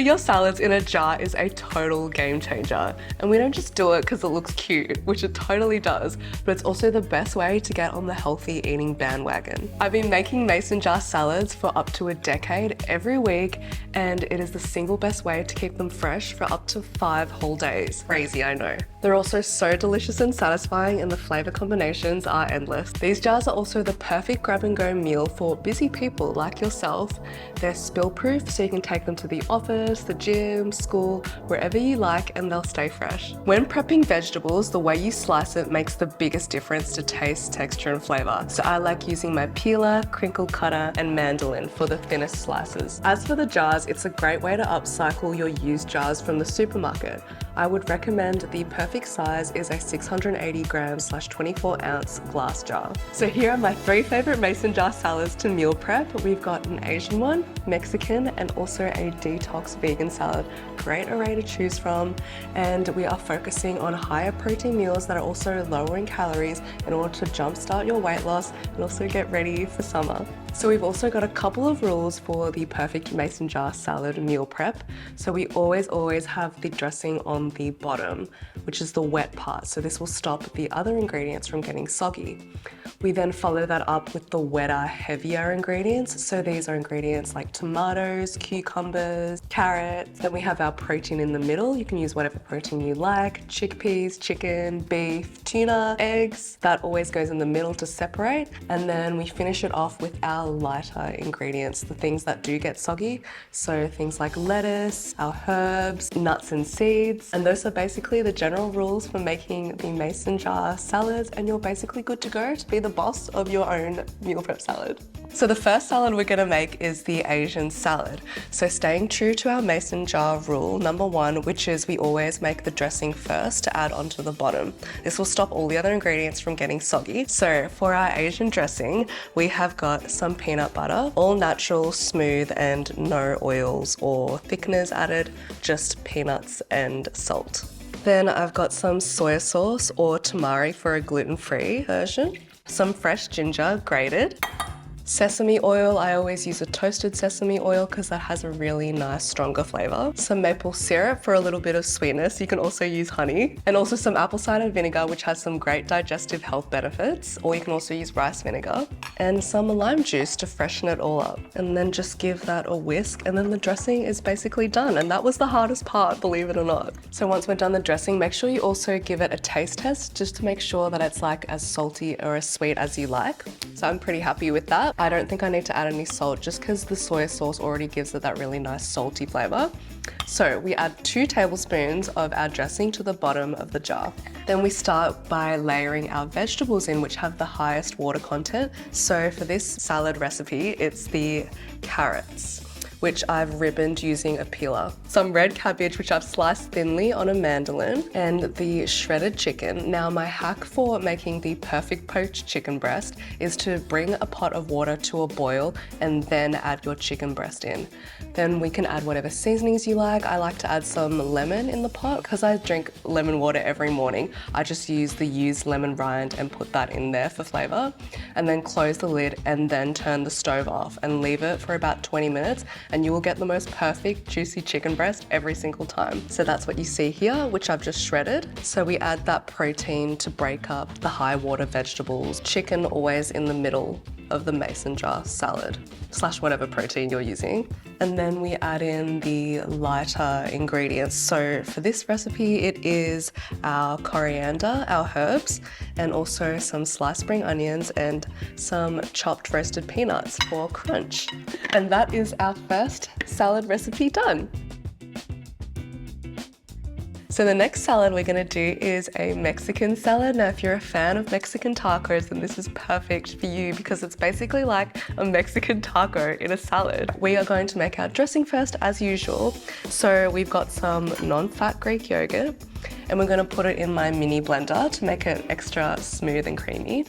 Putting your salads in a jar is a total game changer. And we don't just do it because it looks cute, which it totally does, but it's also the best way to get on the healthy eating bandwagon. I've been making mason jar salads for up to a decade every week, and it is the single best way to keep them fresh for up to 5 whole days. Crazy, I know. They're also so delicious and satisfying, and the flavor combinations are endless. These jars are also the perfect grab and go meal for busy people like yourself. They're spill proof, so you can take them to the office, the gym, school, wherever you like, and they'll stay fresh. When prepping vegetables, the way you slice it makes the biggest difference to taste, texture, and flavor. So I like using my peeler, crinkle cutter, and mandolin for the thinnest slices. As for the jars, it's a great way to upcycle your used jars from the supermarket. I would recommend the perfect size is a 680 grams / 24 ounce glass jar. So here are my 3 favorite mason jar salads to meal prep. We've got an Asian one, Mexican, and also a detox vegan salad. Great array to choose from. And we are focusing on higher protein meals that are also lower in calories in order to jumpstart your weight loss and also get ready for summer. So we've also got a couple of rules for the perfect mason jar salad meal prep. So we always have the dressing on the bottom, which is the wet part. So this will stop the other ingredients from getting soggy. We then follow that up with the wetter, heavier ingredients. So these are ingredients like tomatoes, cucumbers, carrots. Then we have our protein in the middle. You can use whatever protein you like, chickpeas, chicken, beef, tuna, eggs. That always goes in the middle to separate. And then we finish it off with our lighter ingredients, the things that do get soggy. So things like lettuce, our herbs, nuts and seeds. And those are basically the general rules for making the mason jar salads, and you're basically good to go to be the boss of your own meal prep salad. So the first salad we're gonna make is the Asian salad. So staying true to our mason jar rule, number 1, which is we always make the dressing first to add onto the bottom. This will stop all the other ingredients from getting soggy. So for our Asian dressing, we have got some peanut butter, all natural, smooth, and no oils or thickeners added, just peanuts and salt. Then I've got some soy sauce or tamari for a gluten-free version, some fresh ginger grated, sesame oil. I always use a toasted sesame oil because that has a really nice stronger flavor. Some maple syrup for a little bit of sweetness. You can also use honey, and also some apple cider vinegar, which has some great digestive health benefits, or you can also use rice vinegar, and some lime juice to freshen it all up. And then just give that a whisk, and then the dressing is basically done. And that was the hardest part, believe it or not. So once we're done the dressing, make sure you also give it a taste test just to make sure that it's like as salty or as sweet as you like. So I'm pretty happy with that. I don't think I need to add any salt just because the soy sauce already gives it that really nice salty flavor. So we add 2 tablespoons of our dressing to the bottom of the jar. Then we start by layering our vegetables in, which have the highest water content. So for this salad recipe, it's the carrots, which I've ribboned using a peeler. Some red cabbage, which I've sliced thinly on a mandolin, and the shredded chicken. Now my hack for making the perfect poached chicken breast is to bring a pot of water to a boil and then add your chicken breast in. Then we can add whatever seasonings you like. I like to add some lemon in the pot because I drink lemon water every morning. I just use the used lemon rind and put that in there for flavor, and then close the lid and then turn the stove off and leave it for about 20 minutes. And you will get the most perfect juicy chicken breast every single time. So that's what you see here, which I've just shredded. So we add that protein to break up the high water vegetables. Chicken always in the middle of the mason jar salad / whatever protein you're using. And then we add in the lighter ingredients. So for this recipe, it is our coriander, our herbs, and also some sliced spring onions and some chopped roasted peanuts for crunch. And that is our first salad recipe done. So the next salad we're gonna do is a Mexican salad. Now, if you're a fan of Mexican tacos, then this is perfect for you because it's basically like a Mexican taco in a salad. We are going to make our dressing first as usual. So we've got some non-fat Greek yogurt, and we're gonna put it in my mini blender to make it extra smooth and creamy.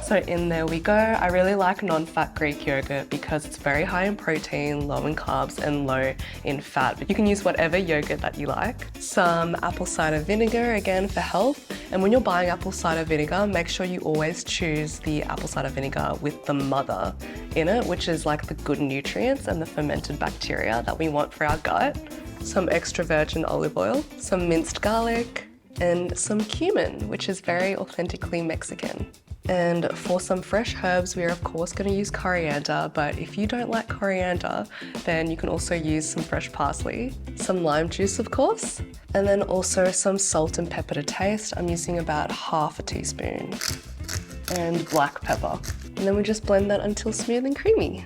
So in there we go. I really like non-fat Greek yogurt because it's very high in protein, low in carbs, and low in fat. But you can use whatever yogurt that you like. Some apple cider vinegar, again for health. And when you're buying apple cider vinegar, make sure you always choose the apple cider vinegar with the mother in it, which is like the good nutrients and the fermented bacteria that we want for our gut. Some extra virgin olive oil, some minced garlic, and some cumin, which is very authentically Mexican. And for some fresh herbs, we are of course going to use coriander, but if you don't like coriander, then you can also use some fresh parsley, some lime juice of course, and then also some salt and pepper to taste. I'm using about half a teaspoon, and black pepper. And then we just blend that until smooth and creamy.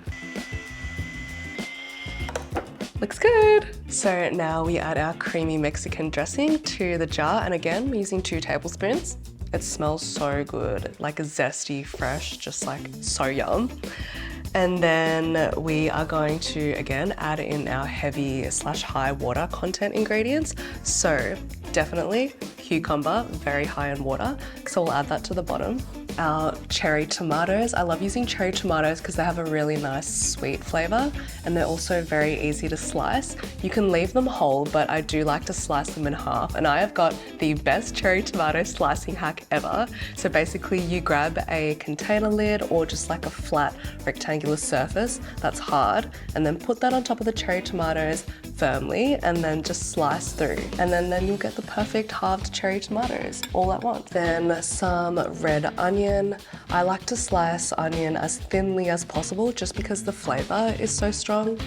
Looks good. So now we add our creamy Mexican dressing to the jar, and again, we're using 2 tablespoons. It smells so good, like zesty, fresh, just like so yum. And then we are going to, again, add in our heavy/high water content ingredients. So definitely cucumber, very high in water. So we'll add that to the bottom. Our cherry tomatoes. I love using cherry tomatoes because they have a really nice sweet flavor and they're also very easy to slice. You can leave them whole, but I do like to slice them in half, and I have got the best cherry tomato slicing hack ever. So basically you grab a container lid or just like a flat rectangular surface that's hard, and then put that on top of the cherry tomatoes firmly and then just slice through, and then you'll get the perfect halved cherry tomatoes all at once. Then some red onion. I like to slice onion as thinly as possible just because the flavor is so strong.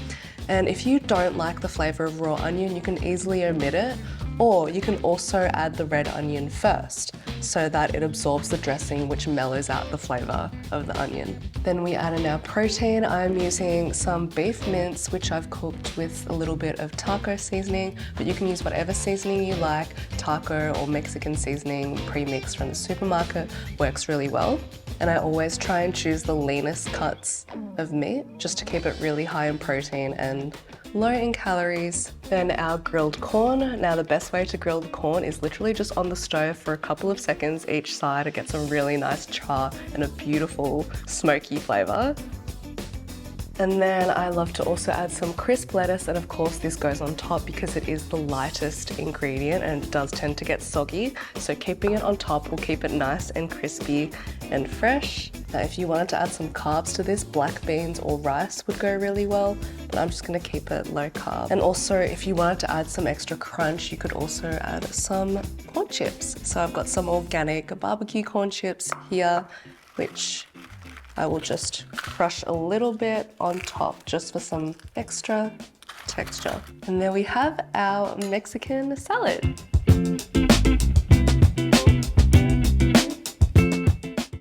And if you don't like the flavor of raw onion, you can easily omit it, or you can also add the red onion first so that it absorbs the dressing, which mellows out the flavor of the onion. Then we add in our protein. I'm using some beef mince, which I've cooked with a little bit of taco seasoning, but you can use whatever seasoning you like. Taco or Mexican seasoning pre-mixed from the supermarket works really well. And I always try and choose the leanest cuts of meat just to keep it really high in protein and low in calories. Then our grilled corn. Now the best way to grill the corn is literally just on the stove for a couple of seconds each side. It gets a really nice char and a beautiful smoky flavor. And then I love to also add some crisp lettuce, and of course this goes on top because it is the lightest ingredient and it does tend to get soggy. So keeping it on top will keep it nice and crispy and fresh. Now if you wanted to add some carbs to this, black beans or rice would go really well, but I'm just gonna keep it low carb. And also if you wanted to add some extra crunch, you could also add some corn chips. So I've got some organic barbecue corn chips here, which I will just crush a little bit on top just for some extra texture. And there we have our Mexican salad.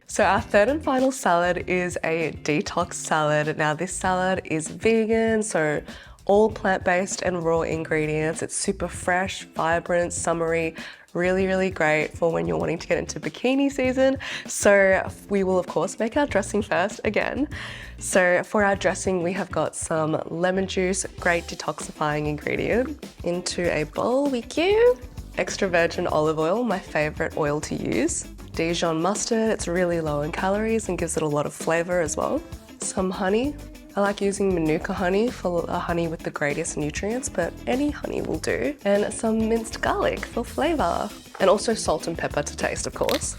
So our third and final salad is a detox salad. Now this salad is vegan, so all plant-based and raw ingredients. It's super fresh, vibrant, summery, really, really great for when you're wanting to get into bikini season. So we will of course make our dressing first again. So for our dressing, we have got some lemon juice, great detoxifying ingredient. Into a bowl we give extra virgin olive oil, my favorite oil to use. Dijon mustard, it's really low in calories and gives it a lot of flavor as well. Some honey. I like using Manuka honey for a honey with the greatest nutrients, but any honey will do. And some minced garlic for flavor. And also salt and pepper to taste, of course.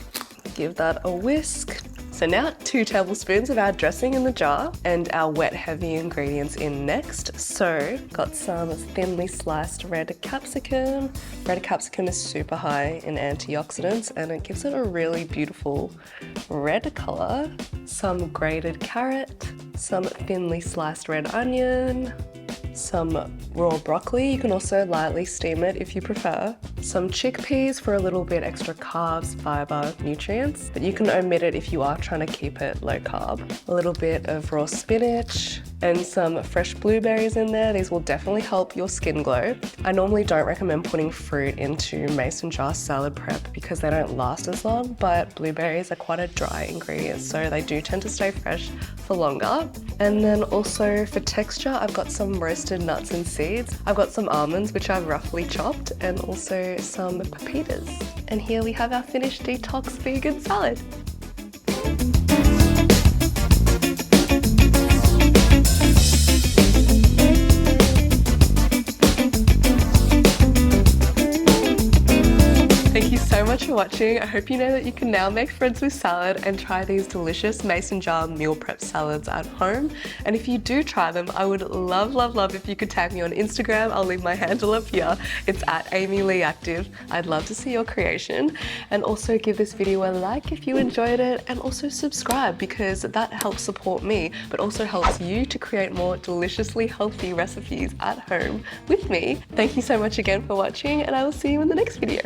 Give that a whisk. So now 2 tablespoons of our dressing in the jar and our wet heavy ingredients in next. So got some thinly sliced red capsicum. Red capsicum is super high in antioxidants and it gives it a really beautiful red color. Some grated carrot, some thinly sliced red onion, some raw broccoli. You can also lightly steam it if you prefer. Some chickpeas for a little bit extra carbs, fiber, nutrients, but you can omit it if you are trying to keep it low carb. A little bit of raw spinach and some fresh blueberries in there. These will definitely help your skin glow. I normally don't recommend putting fruit into mason jar salad prep because they don't last as long, but blueberries are quite a dry ingredient, so they do tend to stay fresh for longer. And then also for texture, I've got some roasted nuts and seeds. I've got some almonds, which I've roughly chopped, and also some pepitas. And here we have our finished detox vegan salad. watching. I hope you know that you can now make friends with salad and try these delicious mason jar meal prep salads at home. And if you do try them, I would love if you could tag me on Instagram. I'll leave my handle up here. It's at Amy Lee Active. I'd love to see your creation. And also give this video a like if you enjoyed it, and also subscribe because that helps support me, but also helps you to create more deliciously healthy recipes at home with me. Thank you so much again for watching, and I will see you in the next video.